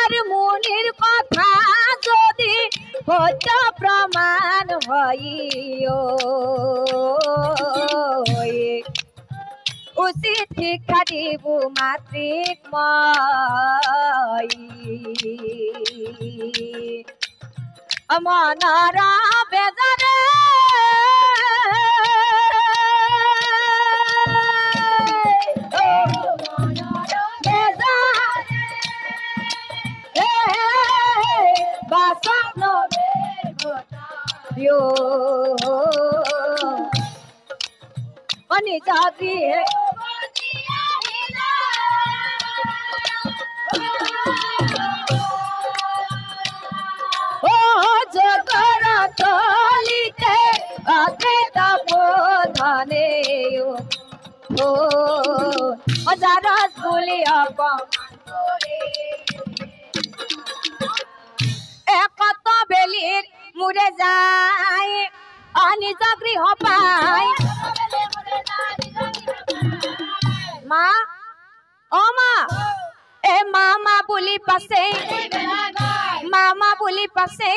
R মুনিৰ কথা যদি হত প্ৰমাণ হইও উচিত শিক্ষা দিব মাতৃক মই মনৰ বেজাৰে अनि जाती है ओ जगर तलिते आके तपोधने ओ हजारस बोली आप एकत बेलिर मुरे जाए अनि जगरी हो पाए माँ ओ माँ ए मामा बोली पसे मामा बोली पसे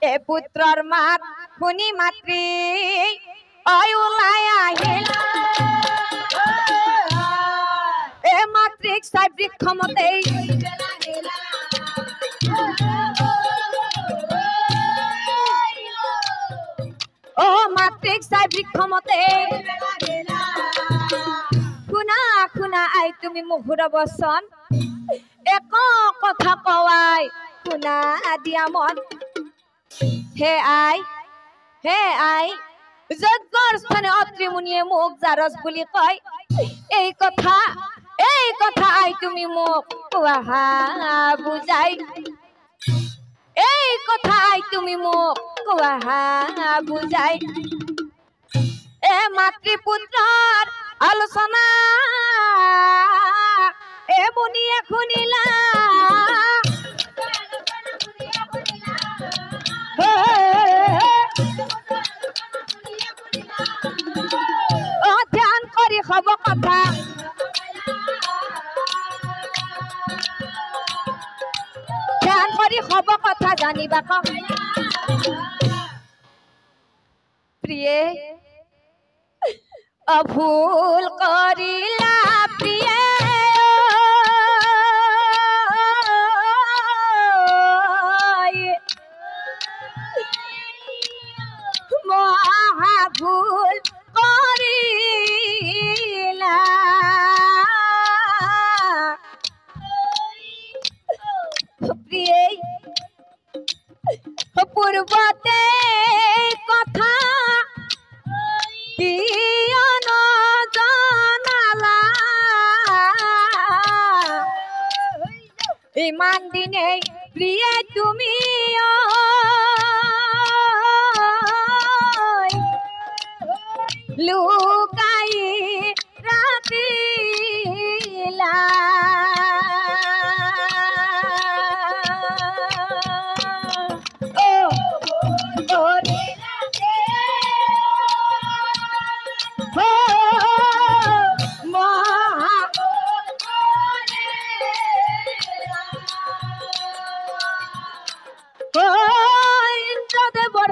ए पुत्रर मात खुनी मातृ अयुलाया हिल ए मातृक साइब्रिक खमते ओ मातृक साइब्रिक खमते खुना खुना आई तुमी मुहुर बसन एक कथा कवाई खुना दिया मन हे आई जगर स्थाने अत्रि मुनिये मुख जारस बुली कय এই কথা आई तुमी मुख कुहा बुझाई এই কথা आई तुमी मुख कुहा बुझाई ए मातृपुत्रर आलोचना ए मुनिये खुनिला ध्यान करी खब कथा ध्यान करी खब कथा जानिबा प्रिय भूल करिला प्रिय महा भूल करिला प्रिय पूर्वते कथा इमान दिने प्रिय तुमी लुकाई राखिला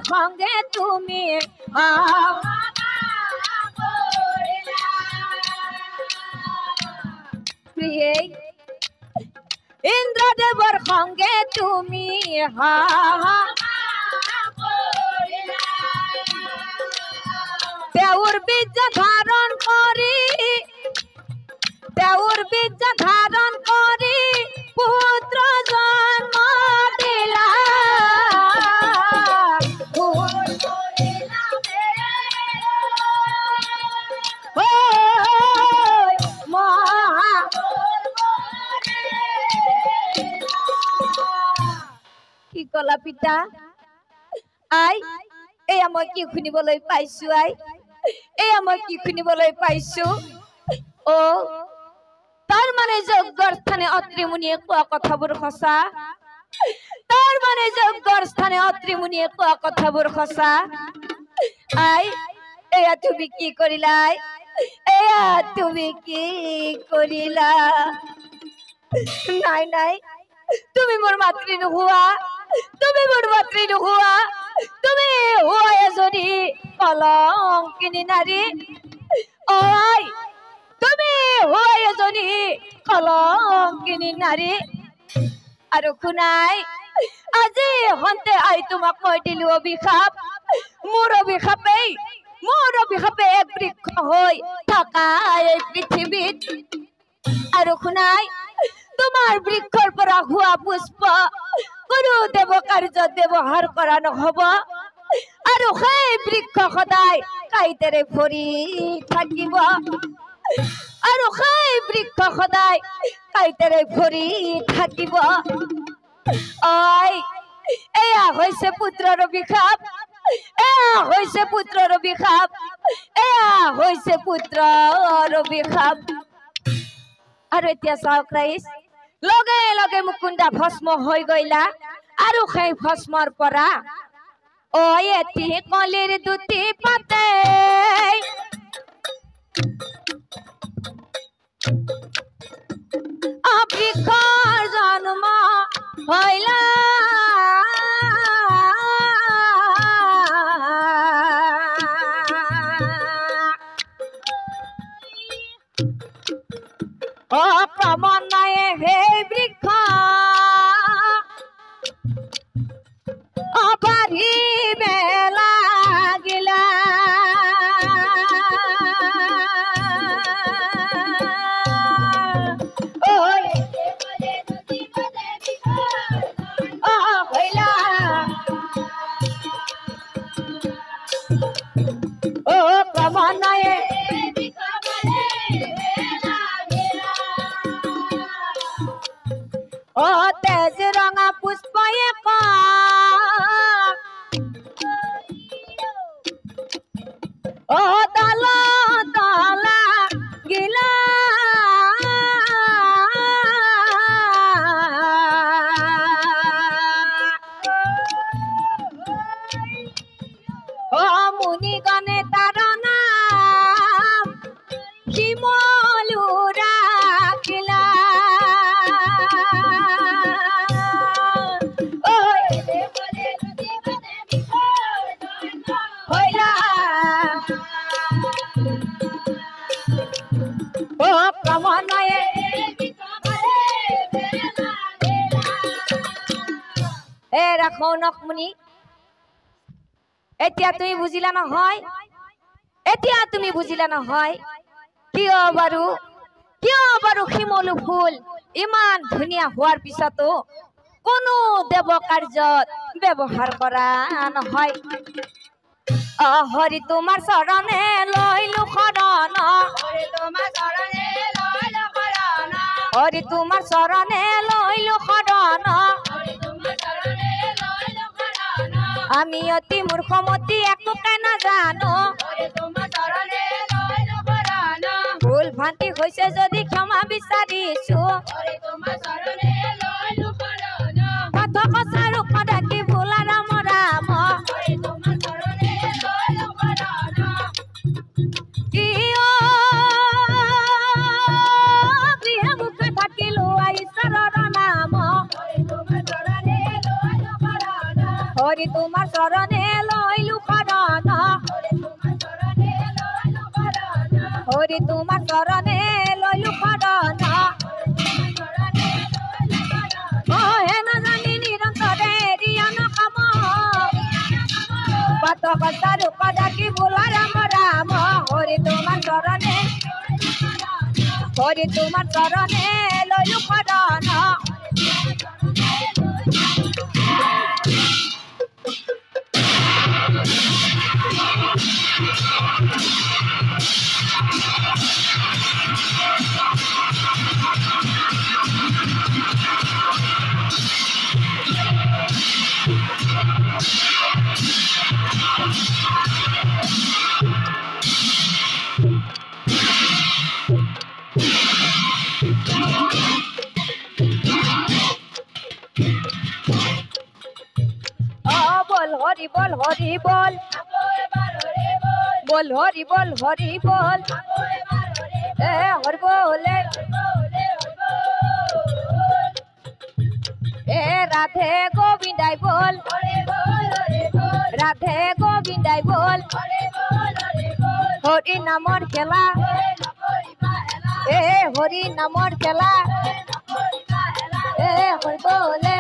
संगे तुमी प्रिय इंद्रदेवर संगे तुमी देउर बीज धारण करी पुत्र जन्म दिला কি কলা পিতা আই এই মই কি শুনিবলৈ পাইছো আই এই মই কি শুনিবলৈ পাইছো ও তার মানে যজ্ঞৰ স্থানে অত্ৰি মুনিয়ে কোৱা কথাবোৰ সঁচা তাৰ মানে যজ্ঞৰ স্থানে অত্ৰি মুনিয়ে কোৱা কথাবোৰ সঁচা আই এয়া তুমি কি কৰিলা এয়া তুমি কি কৰিলা নাই নাই তুমি মোৰ মাতৃ নোহোৱা তুমি মোৰ মাতৃ নোহোৱা তুমি হোৱা এজনী কলংকিনী নাৰী ঐ তুমি হোৱা এজনী কলংকিনী নাৰী আৰু শুনাই আজি হন্তে আই তোমাক মই দিলো অভিশাপ মোৰ অভিশাপে এক বৃক্ষ হৈ থকা এই পৃথিৱীত আৰু শুনাই তোমাৰ বৃক্ষৰ পৰা হোৱা পুষ্প কোনো দেৱ কাৰ্যত ব্যৱহাৰ কৰা নহব আৰু সেই বৃক্ষ সদায় কাঁইটেৰে ভৰি থাকিব আৰু সেই বৃক্ষ সদায় কাঁইটেৰে ভৰি থাকিব ঐ এয়া হৈছে পুত্ৰৰ অভিশাপ এয়া হৈছে পুত্ৰৰ অভিশাপ এয়া হৈছে পুত্ৰৰ অভিশাপ আৰু এতিয়া চাওক ৰাইজ লগে লগে মুকুন্দা ভস্ম হৈ গইলা আৰু সেই ভস্মৰ পৰা ঐ এটি কলিৰ দুটি পাতে বৃক্ষৰ জন্ম হইলা ক্ৰমান্বয়ে সেই বৃক্ষ বাঢ়িবে লাগিলা ক্ৰমান্বয়ে তেজ ৰঙা পুষ্প এক তলা তলা গিলা মুনিগণে তাৰ নাম শিমলু ৰাখিলা ক্ৰমান্বয়ে ৰাখো নকমুনি এতিয়া তুমি বুজিলা নহয় কিয় বাৰু শিমলু ফুল ইমান ধুনীয়া হোৱাৰ পিছতো কোনো দেৱ কাৰ্যত ব্যৱহাৰ কৰা নহয় হৰি তোমাৰ চৰণে লৈলো শৰণ হৰি তোমাৰ চৰণে লৈলো শৰণ আমি অতি মূৰ্খমতি একোকে নাজানো ভুল ভ্ৰান্তি হৈছে যদি ক্ষমা বিচাৰিছো পথ কছাৰো কদাকি ভোলা ৰাম ৰাম গৃহে মুখে থাকিলো ঈশ্বৰৰ নাম হৰি তোমাৰ চৰণে লৈলো শৰণ হৰি তোমাৰ চৰণে লৈলো শৰণ হে নাজানি নিৰন্তৰে ৰিয়ন কাম পথ কছাৰো কদাকি ভোলা ৰাম ৰাম হৰি তোমাৰ চৰণে লৈলো শৰণ হরি বল হরি বল বল হরি বল হরি বল হরি বলে রাধে গোবিন্দাই বল রাধে গোবিন্দাই বল হরি নামর খেলা এ হরি নামর খেলা এ হরি বলে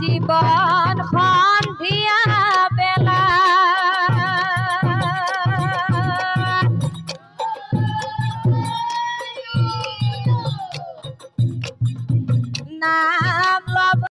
জীবন